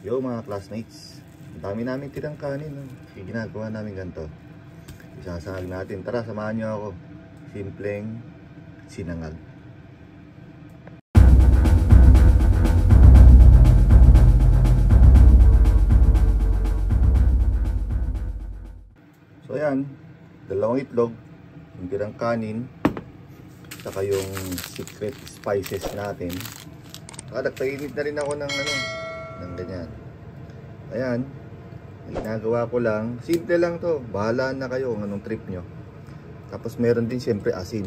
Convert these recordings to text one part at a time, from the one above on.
Yo mga classmates, ang dami namin tirang kanin, no? Ginagawa namin ganito. Isasahag natin. Tara, samahan nyo ako. Simpleng sinangag. So ayan, dalawang itlog, yung tirang kanin, saka yung secret spices natin. Nagpainit na rin ako ng ng ganyan. Ayan, ginagawa ko lang, simple lang to, bahala na kayo kung anong trip nyo. Tapos meron din siyempre asin.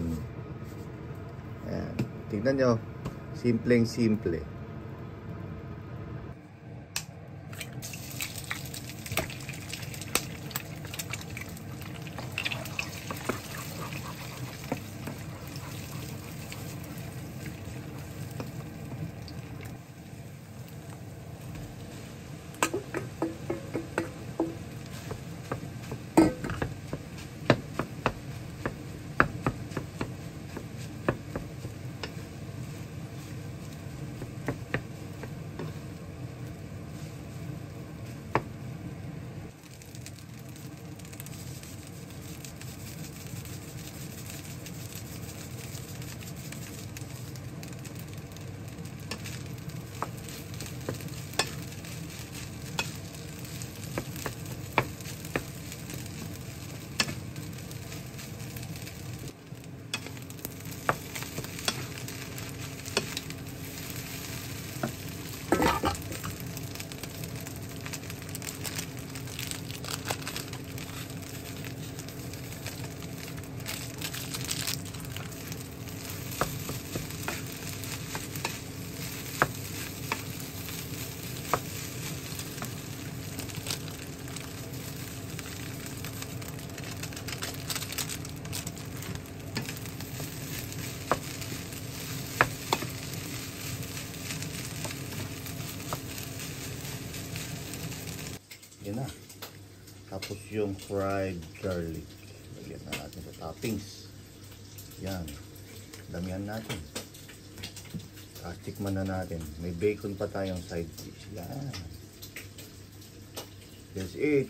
Ayan, tingnan nyo, simpleng simple. Yan na. Tapos yung fried garlic. Lagyan na natin sa toppings. Yan. Damihan natin. Tikman na natin. May bacon pa tayong side dish. Yan. That's it.